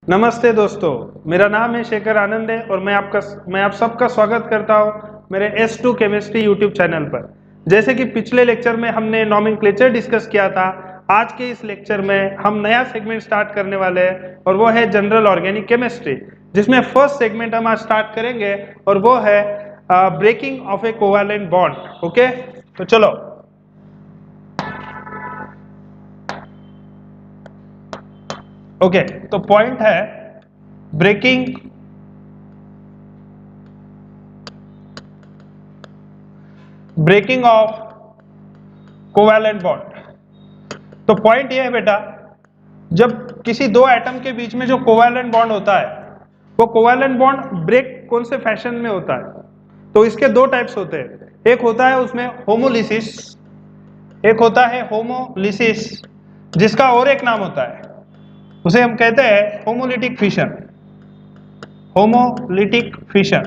नमस्ते दोस्तों, मेरा नाम है शेखर आनंद है और मैं आप सबका स्वागत करता हूं मेरे S2 केमिस्ट्री यूट्यूब चैनल पर। जैसे कि पिछले लेक्चर में हमने नॉमेनक्लेचर डिस्कस किया था, आज के इस लेक्चर में हम नया सेगमेंट स्टार्ट करने वाले हैं और वो है जनरल ऑर्गेनिक केमिस्ट्री, जिसमें फर्स्ट सेगमेंट हम आज स्टार्ट करेंगे और वो है breaking of a covalent bond. Okay, तो चलो। ओके, तो पॉइंट है ब्रेकिंग ऑफ कोवैलेंट बॉन्ड। तो पॉइंट ये है बेटा, जब किसी दो एटम के बीच में जो कोवैलेंट बॉन्ड होता है, वो कोवैलेंट बॉन्ड ब्रेक कौन से फैशन में होता है? तो इसके दो टाइप्स होते हैं। एक होता है उसमें होमोलिसिस, एक होता है होमोलिसिस, जिसका और एक नाम होता है, उसे हम कहते हैं होमोलिटिक फिशन। Homolytic fission.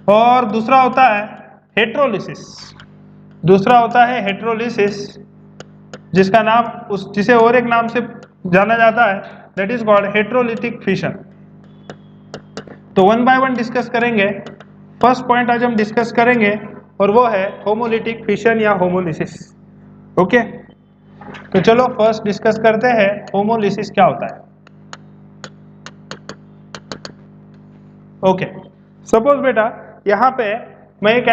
और दूसरा होता है हेट्रोलिसिस। दूसरा होता है हेट्रोलिसिस, जिसका नाम जिसे और एक नाम से जाना जाता है, that is called heterolytic fission. तो वन बाय वन डिस्कस करेंगे। फर्स्ट पॉइंट आज हम डिस्कस करेंगे और वो है होमोलिटिक फिशन या होमोलिसिस। ओके, तो चलो फर्स्ट डिस्कस करते हैं होमोलिसिस क्या होता है। ओके, सपोज बेटा यहाँ पे मैं एक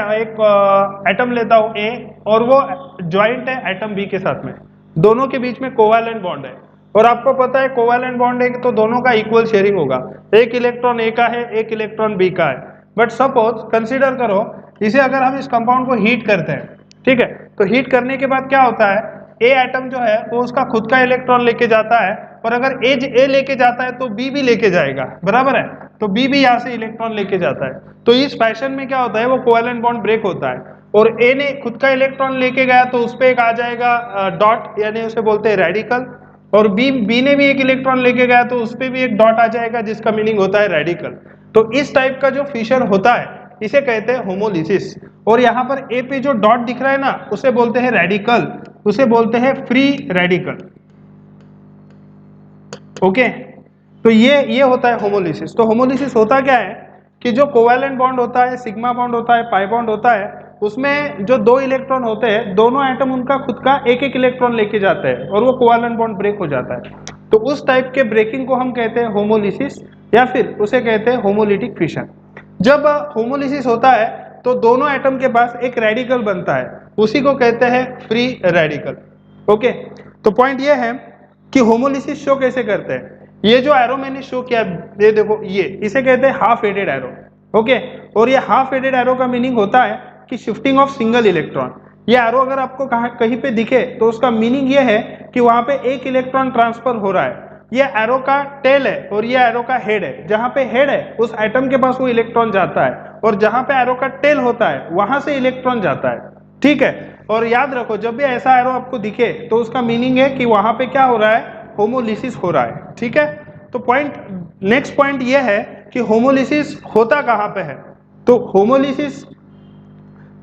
एटम लेता हूँ A और वो ज्वाइंट है एटम B के साथ में। दोनों के बीच में कोवैलेंट बॉन्ड है और आपको पता है कोवैलेंट बॉन्ड है तो दोनों का इक्वल शेयरिंग होगा। एक इलेक्ट्रॉन A का है, एक इलेक्ट्रॉन B का है। बट सपोज कंसीडर करो, इसे अगर हम इस कंपाउंड को हीट करते हैं, ठीक है, तो हीट करने के बाद क्या होता है, ए एटम जो है वो उसका खुद का इलेक्ट्रॉन लेके जाता है और अगर एज ए लेके जाता है तो बी भी लेके जाएगा, बराबर है। तो बी भी यहाँ से इलेक्ट्रॉन लेके जाता है। तो इस फैशन में क्या होता है, वो कोवैलेंट बॉन्ड ब्रेक होता है और ए ने खुद का इलेक्ट्रॉन लेके गया तो उस पर एक आ जाएगा डॉट, यानी उसे बोलते हैं रेडिकल। और बी ने भी एक इलेक्ट्रॉन लेके गया तो उस पर भी एक डॉट आ जाएगा, जिसका मीनिंग होता है रेडिकल। तो इस टाइप का जो फिशन होता है इसे कहते हैं होमोलिसिस। और यहाँ पर ए पे जो डॉट दिख रहा है ना, उसे बोलते हैं रेडिकल, उसे बोलते हैं फ्री रेडिकल। ओके, तो ये होता है होमोलिसिस। तो होमोलिसिस होता क्या है कि जो कोवैलेंट बॉन्ड होता है, सिग्मा बॉन्ड होता है, पाई बॉन्ड होता है, उसमें जो दो इलेक्ट्रॉन होते हैं, दोनों एटम उनका खुद का एक एक इलेक्ट्रॉन लेके जाते हैं और वो कोवैलेंट बॉन्ड ब्रेक हो जाता है। तो उस टाइप के ब्रेकिंग को हम कहते हैं होमोलिसिस या फिर उसे कहते हैं होमोलिटिक फिशन। जब होमोलिसिस होता है तो दोनों एटम के पास एक रेडिकल बनता है, उसी को कहते हैं फ्री रेडिकल। ओके, तो पॉइंट ये है कि होमोलिसिस शो कैसे करते हैं। ये जो एरो मैंने शो किया, ये देखो, ये इसे कहते हैं हाफ एडेड एरो। ओके, और ये हाफ एडेड एरो का मीनिंग होता है कि शिफ्टिंग ऑफ सिंगल इलेक्ट्रॉन। ये एरो अगर आपको कहीं पे दिखे तो उसका मीनिंग ये है कि वहां पे एक इलेक्ट्रॉन ट्रांसफर हो रहा है। ये एरो का टेल है और ये एरो का हेड है। जहां पे हेड है उस एटम के पास वो इलेक्ट्रॉन जाता है और जहां पे एरो का टेल होता है वहां से इलेक्ट्रॉन जाता है, ठीक है। और याद रखो, जब भी ऐसा एरो आपको दिखे तो उसका मीनिंग है कि वहां पे क्या हो रहा है, होमोलिसिस हो रहा है, ठीक है। तो नेक्स्ट पॉइंट ये है कि होमोलिसिस होता कहां पे है। तो होमोलिसिस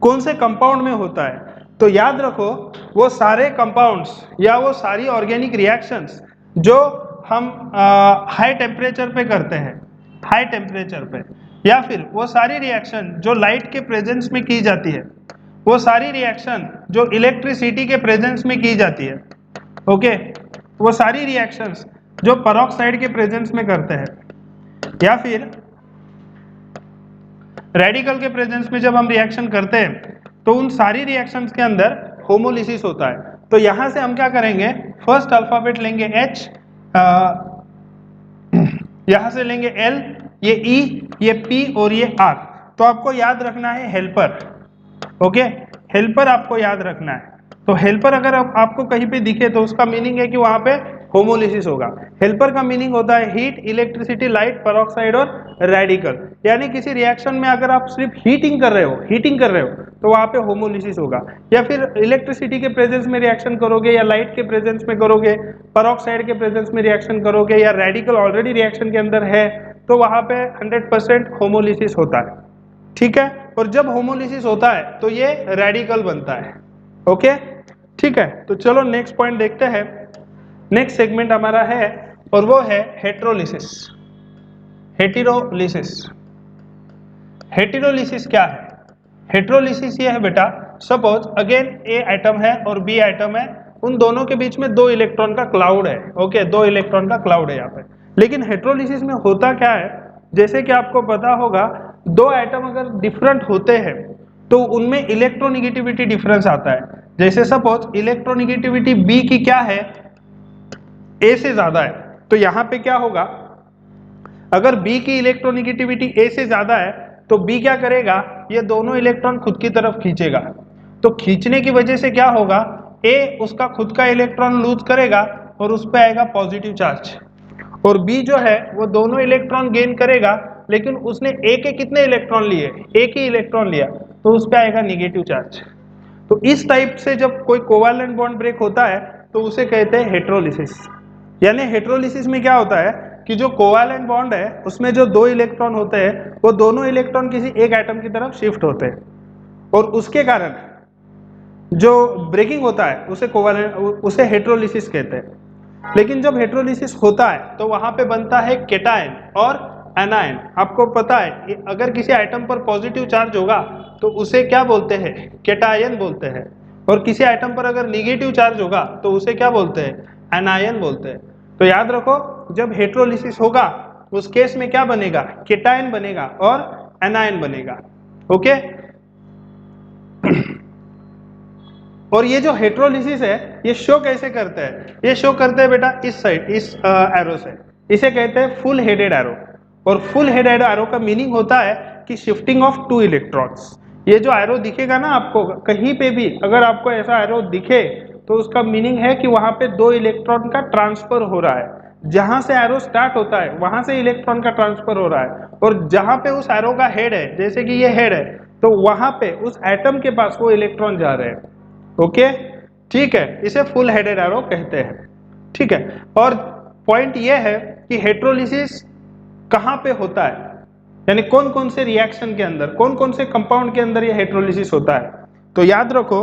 कौन से कंपाउंड में होता है, तो याद रखो, वो सारे कंपाउंड्स या वो सारी ऑर्गेनिक रिएक्शंस जो हम हाई टेम्परेचर पे करते हैं, हाई टेम्परेचर पे, या फिर वो सारी रिएक्शन जो लाइट के प्रेजेंस में की जाती है, वो सारी रिएक्शन जो इलेक्ट्रिसिटी के प्रेजेंस में की जाती है, ओके, वो सारी रिएक्शंस जो पेरोक्साइड के प्रेजेंस में करते हैं, या फिर रेडिकल के प्रेजेंस में जब हम रिएक्शन करते हैं, तो उन सारी रिएक्शंस के अंदर होमोलिसिस होता है। तो यहां से हम क्या करेंगे, फर्स्ट अल्फाबेट लेंगे H, यहां से लेंगे L, ये E, ये P और ये R। तो आपको याद रखना है हेल्पर। ओके, हेल्पर आपको याद रखना है। तो हेल्पर अगर आपको कहीं पे दिखे तो उसका मीनिंग है कि वहां पे होमोलिसिस होगा। हेल्पर का मीनिंग होता है हीट, इलेक्ट्रिसिटी, लाइट, पेरोक्साइड और रेडिकल। यानी किसी रिएक्शन में अगर आप सिर्फ हीटिंग कर रहे हो तो वहां पे होमोलिसिस होगा। या फिर इलेक्ट्रिसिटी के प्रेजेंस में रिएक्शन करोगे या लाइट के प्रेजेंस में करोगे, पेरोक्साइड के प्रेजेंस में रिएक्शन करोगे या रेडिकल ऑलरेडी रिएक्शन के अंदर है, तो वहां पे 100% होमोलिसिस होता है, ठीक है। और जब होमोलिसिस होता है तो ये रेडिकल बनता है। ओके, ठीक है। तो चलो नेक्स्ट पॉइंट देखते हैं। नेक्स्ट सेगमेंट हमारा है और वो है हेटेरोलिसिस। हेटेरोलिसिस, हेटेरोलिसिस क्या है? हेटेरोलिसिस ये है बेटा, सपोज अगेन ए एटम है और बी एटम है, उन दोनों के बीच में 2 इलेक्ट्रॉन का क्लाउड है। ओके, 2 इलेक्ट्रॉन का क्लाउड है यहाँ पे। लेकिन हेटेरोलिसिस में होता क्या है, जैसे कि आपको पता होगा 2 एटम अगर डिफरेंट होते हैं तो उनमें इलेक्ट्रोनिगेटिविटी डिफरेंस आता है। जैसे सपोज इलेक्ट्रोनिगेटिविटी बी की क्या है, ए से ज्यादा है, तो यहाँ पे क्या होगा, अगर बी की इलेक्ट्रोनिगेटिविटी ए से ज्यादा है तो बी क्या करेगा, ये दोनों इलेक्ट्रॉन खुद की तरफ खींचेगा। तो खींचने की वजह से क्या होगा, ए उसका खुद का इलेक्ट्रॉन लूज करेगा और उस पर आएगा पॉजिटिव चार्ज, और बी जो है वो दोनों इलेक्ट्रॉन गेन करेगा, लेकिन उसने ए के कितने इलेक्ट्रॉन लिए, एक ही इलेक्ट्रॉन लिया, तो उस पर आएगा निगेटिव चार्ज। तो इस टाइप से जब कोई कोवैलेंट बॉन्ड ब्रेक होता है तो उसे कहते हैं हेटेरोलिसिस। यानी हेटेरोलिसिस में क्या होता है कि जो कोवैलेंट बॉन्ड है उसमें जो 2 इलेक्ट्रॉन होते हैं वो दोनों इलेक्ट्रॉन किसी एक एटम की तरफ शिफ्ट होते हैं, और उसके कारण जो ब्रेकिंग होता है उसे कोवैलेंट, उसे हेटेरोलिसिस कहते हैं। लेकिन जब हेटेरोलिसिस होता है तो वहां पे बनता है केटायन और एनायन। आपको पता है अगर किसी एटम पर पॉजिटिव चार्ज होगा तो उसे क्या बोलते हैं, केटायन बोलते हैं, और किसी एटम पर अगर निगेटिव चार्ज होगा तो उसे क्या बोलते हैं, एनायन बोलते हैं। तो याद रखो, जब हेटेरोलिसिस होगा उस केस में क्या बनेगा, केटायन बनेगा और एनायन बनेगा। ओके, और ये जो हेटेरोलिसिस है ये शो कैसे करते हैं, ये शो करते हैं बेटा इस साइड, इस एरो से, इसे कहते हैं फुल हेडेड एरो। और फुल हेडेड एरो का मीनिंग होता है कि शिफ्टिंग ऑफ 2 इलेक्ट्रॉन्स। ये जो एरो दिखेगा ना आपको कहीं पे भी, अगर आपको ऐसा एरो दिखे तो उसका मीनिंग है कि वहां पे 2 इलेक्ट्रॉन का ट्रांसफर हो रहा है। जहां से एरो स्टार्ट होता है वहां से इलेक्ट्रॉन का ट्रांसफर हो रहा है, और जहां पे उस एरो का हेड है, जैसे कि ये हेड है, तो वहां पे उस एटम के पास वो इलेक्ट्रॉन जा रहे हैं। ओके, ठीक है, इसे फुल हेडेड एरो कहते हैं। ठीक है, और पॉइंट ये है कि हेटेरोलिसिस कहां पे होता है, यानी कौन कौन से रिएक्शन के अंदर, कौन कौन से कंपाउंड के अंदर ये हेटेरोलिसिस होता है। तो याद रखो,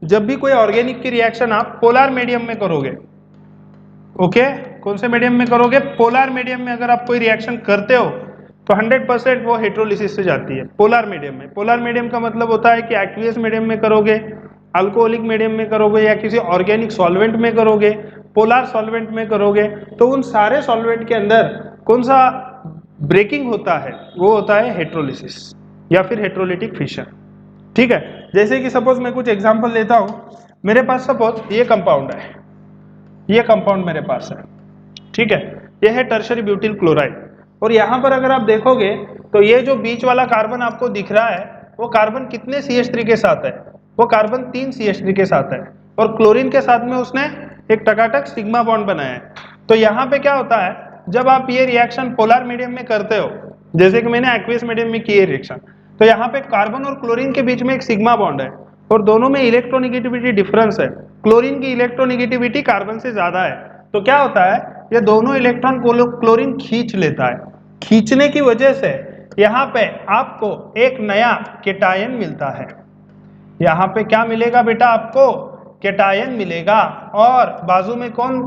जब भी कोई ऑर्गेनिक की रिएक्शन आप पोलर मीडियम में करोगे, ओके, कौन से मीडियम में करोगे, पोलर मीडियम में अगर आप कोई रिएक्शन करते हो तो 100% वो हेटेरोलिसिस से जाती है पोलर मीडियम में। पोलर मीडियम का मतलब होता है कि एक्वियस मीडियम में करोगे, अल्कोहलिक मीडियम में करोगे, या किसी ऑर्गेनिक सॉल्वेंट में करोगे, पोलर सॉल्वेंट में करोगे, तो उन सारे सॉल्वेंट के अंदर कौन सा ब्रेकिंग होता है, वो होता है हेटेरोलिसिस या फिर हेटेरोलिटिक फिशन। ठीक है, जैसे कि सपोज मैं कुछ एग्जांपल लेता हूं, मेरे पास सपोज ये कंपाउंड है, ये कंपाउंड मेरे पास है, ठीक है, ये है टर्शरी ब्यूटिल क्लोराइड। और यहाँ पर अगर आप देखोगे तो ये जो बीच वाला कार्बन आपको दिख रहा है वो कार्बन कितने CH3 के साथ है, वो कार्बन 3 CH3 के साथ है, और क्लोरीन के साथ में उसने एक टकाटक सिग्मा बॉन्ड बनाया है। तो यहाँ पे क्या होता है, जब आप ये रिएक्शन पोलर मीडियम में करते हो, जैसे कि मैंने एक्वियस मीडियम में की है रिएक्शन, तो यहाँ पे कार्बन और क्लोरीन के बीच में एक सिग्मा बॉन्ड है और दोनों में इलेक्ट्रोनिगेटिविटी डिफरेंस है। क्लोरीन की इलेक्ट्रोनिगेटिविटी कार्बन से ज्यादा है, तो क्या होता है, ये दोनों इलेक्ट्रॉन क्लोरीन खींच लेता है। खींचने की वजह से यहाँ पे आपको एक नया केटायन मिलता है। यहाँ पे क्या मिलेगा बेटा, आपको केटायन मिलेगा, और बाजू में कौन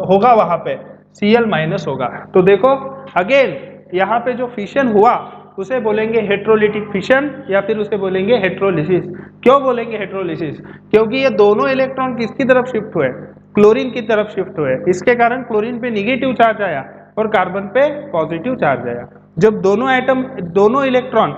होगा, वहां पे Cl- होगा। तो देखो अगेन यहाँ पे जो फिशन हुआ उसे बोलेंगे हेटेरोलिटिक फिशन, या फिर उसे बोलेंगे हेटेरोलिसिस। क्यों बोलेंगे हेटेरोलिसिस, क्योंकि ये दोनों इलेक्ट्रॉन किसकी तरफ शिफ्ट हुए, क्लोरीन की तरफ शिफ्ट हुए, इसके कारण क्लोरीन पे निगेटिव चार्ज आया और कार्बन पे पॉजिटिव चार्ज आया। जब दोनों एटम, दोनों इलेक्ट्रॉन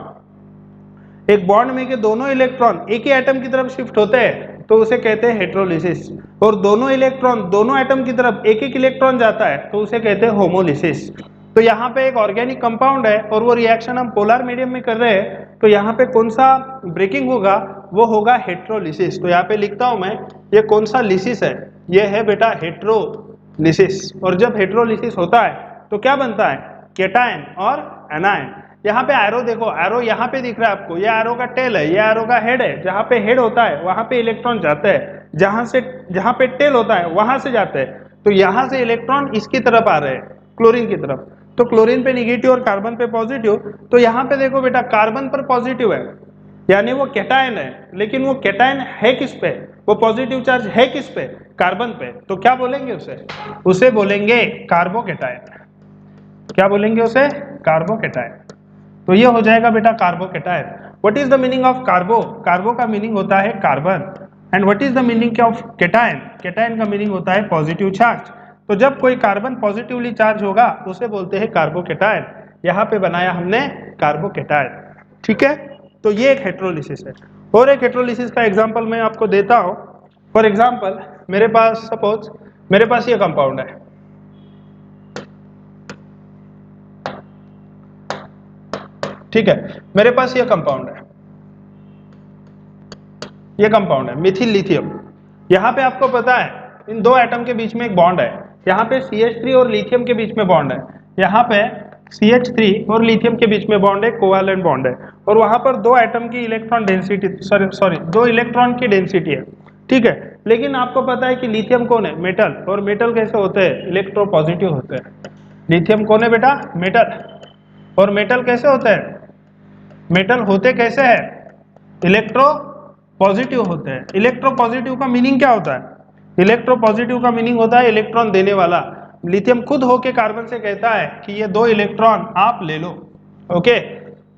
एक बॉन्ड में के दोनों इलेक्ट्रॉन एक ही एटम की तरफ शिफ्ट होते हैं तो उसे कहते हैं हेटेरोलिसिस, और दोनों इलेक्ट्रॉन दोनों एटम की तरफ एक एक इलेक्ट्रॉन जाता है तो उसे कहते हैं होमोलिसिस। तो यहाँ पे एक ऑर्गेनिक कंपाउंड है और वो रिएक्शन हम पोलर मीडियम में कर रहे हैं, तो यहाँ पे कौन सा ब्रेकिंग होगा, वो होगा हेटेरोलिसिस। तो यहाँ पे लिखता हूं मैं, ये कौन सा लिसिस है, ये है बेटा हेटेरोलिसिस। और जब हेटेरोलिसिस होता है तो क्या बनता है, केटायन और एनायन। यहाँ पे एरो देखो, एरो यहाँ पे दिख रहा है आपको, ये एरो का टेल है, ये एरो का हेड है। जहाँ पे हेड होता है वहां पे इलेक्ट्रॉन जाते हैं, जहाँ पे टेल होता है वहां से जाते हैं। तो यहाँ से इलेक्ट्रॉन इसकी तरफ आ रहे हैं, क्लोरीन की तरफ, तो क्लोरीन पे निगेटिव और कार्बन पे पॉजिटिव। तो यहाँ पे देखो बेटा, कार्बन पर पॉजिटिव है, यानी वो केटायन है, लेकिन वो केटायन है किस पे, वो पॉजिटिव चार्ज है किस पे, कार्बन पे, तो क्या बोलेंगे उसे बोलेंगे कार्बोकेटायन। क्या बोलेंगे उसे? कार्बोकेटायन। तो ये हो जाएगा बेटा carbocation. What is the meaning of carbo? Carbo का मीनिंग होता है carbon. And what is the meaning of cation? Cation का मीनिंग होता है पॉजिटिव चार्ज। तो जब कोई कार्बन पॉजिटिवली चार्ज होगा उसे बोलते हैं कार्बोकेटायन। यहाँ पे बनाया हमने कार्बोकेटायन। ठीक है, तो ये एक हेट्रोलिसिस है। और एक हेट्रोलिसिस का एग्जांपल मैं आपको देता हूँ। फॉर एग्जांपल मेरे पास सपोज मेरे पास ये कंपाउंड है, ठीक है, मेरे पास ये कंपाउंड है, ये कंपाउंड है मिथिल लिथियम। यहाँ पे आपको पता है इन दो एटम के बीच में एक बॉन्ड है। यहाँ पे CH3 और लिथियम के बीच में बॉन्ड है। यहाँ पे CH3 और लिथियम के बीच में बॉन्ड है, कोवैलेंट बॉन्ड है। और वहां पर दो एटम की इलेक्ट्रॉन डेंसिटी सॉरी दो इलेक्ट्रॉन की डेंसिटी है। ठीक है, लेकिन आपको पता है कि लिथियम कौन है? मेटल। और मेटल कैसे होते हैं? इलेक्ट्रोपॉजिटिव होते हैं। लिथियम कौन है बेटा? मेटल। और मेटल कैसे होते हैं? मेटल होते कैसे हैं? इलेक्ट्रो पॉजिटिव होते हैं। इलेक्ट्रो पॉजिटिव का मीनिंग क्या होता है? इलेक्ट्रो पॉजिटिव का मीनिंग होता है इलेक्ट्रॉन देने वाला। लिथियम खुद होके कार्बन से कहता है कि ये दो इलेक्ट्रॉन आप ले लो। ओके,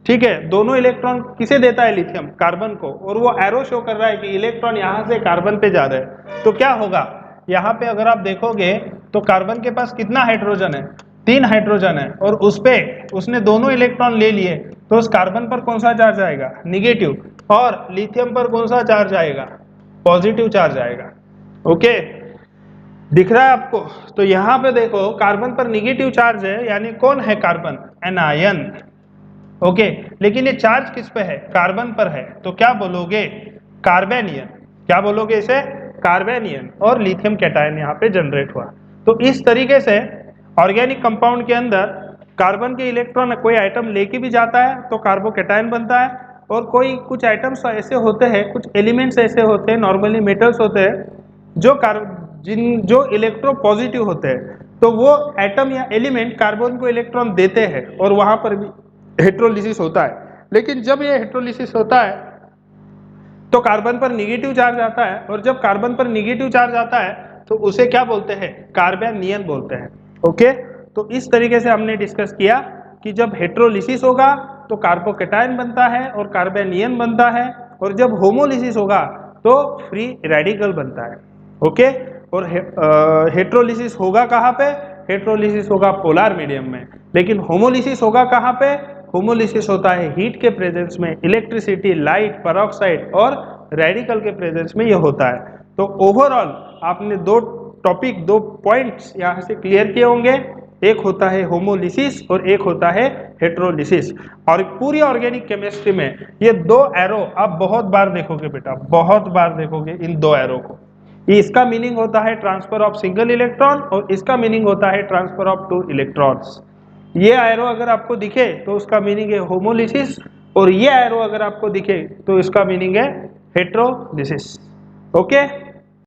ठीक है, दोनों इलेक्ट्रॉन किसे देता है? लिथियम, कार्बन को। और वो एरो शो कर रहा है कि इलेक्ट्रॉन यहाँ से कार्बन पे जा रहे हैं। तो क्या होगा यहाँ पे अगर आप देखोगे तो कार्बन के पास कितना हाइड्रोजन है? 3 हाइड्रोजन है। और उस पे उसने दोनों इलेक्ट्रॉन ले लिए, तो उस कार्बन पर कौन सा चार्ज आएगा? निगेटिव। और लिथियम पर कौन सा चार्ज आएगा? पॉजिटिव चार्ज आएगा। ओके, दिख रहा है आपको? तो यहाँ पे देखो कार्बन पर निगेटिव चार्ज है, यानी कौन है कार्बन? एनायन। ओके, लेकिन ये चार्ज किस पे है? कार्बन पर है। तो क्या बोलोगे? कार्बेनियन। क्या बोलोगे इसे? कार्बेनियन। और लिथियम कैटायन यहाँ पे जनरेट हुआ। तो इस तरीके से ऑर्गेनिक कंपाउंड के अंदर कार्बन के इलेक्ट्रॉन कोई आइटम लेके भी जाता है तो कार्बोकेटायन बनता है। और कोई कुछ आइटम्स ऐसे होते हैं, कुछ एलिमेंट्स ऐसे होते हैं, नॉर्मली मेटल्स होते हैं जो इलेक्ट्रो पॉजिटिव होते हैं, तो वो एटम या एलिमेंट कार्बन को इलेक्ट्रॉन देते हैं और वहां पर भी हेट्रोलिसिस होता है। लेकिन जब ये हेट्रोलिसिस होता है तो कार्बन पर निगेटिव चार्ज आता है। और जब कार्बन पर निगेटिव चार्ज आता है तो उसे क्या बोलते हैं? कार्बेनियन बोलते हैं। ओके, तो इस तरीके से हमने डिस्कस किया कि जब हेट्रोलिसिस होगा तो कार्बोकेटायन बनता है और कार्बेनियन बनता है। और जब होमोलिसिस होगा तो फ्री रेडिकल बनता है। ओके, और हेट्रोलिसिस होगा कहाँ पे? हेट्रोलिसिस होगा पोलर मीडियम में। लेकिन होमोलिसिस होगा कहाँ पे? होमोलिसिस होता है हीट के प्रेजेंस में, इलेक्ट्रिसिटी, लाइट, पेरोक्साइड और रेडिकल के प्रेजेंस में ये होता है। तो ओवरऑल आपने दो टॉपिक, दो पॉइंट्स यहाँ से क्लियर किए होंगे। एक होता है होमोलिसिस और एक होता है हेट्रोलिसिस। और पूरी ऑर्गेनिक केमिस्ट्री में ये दो एरो आप बहुत बार देखोगे बेटा, बहुत बार देखोगे इन दो एरो को। इसका मीनिंग होता है ट्रांसफर ऑफ सिंगल इलेक्ट्रॉन और इसका मीनिंग होता है ट्रांसफर ऑफ 2 इलेक्ट्रॉन्स। ये एरो अगर आपको दिखे तो उसका मीनिंग है होमोलिसिस, और ये एरो अगर आपको दिखे तो इसका मीनिंग है हेट्रोलिसिस। ओके।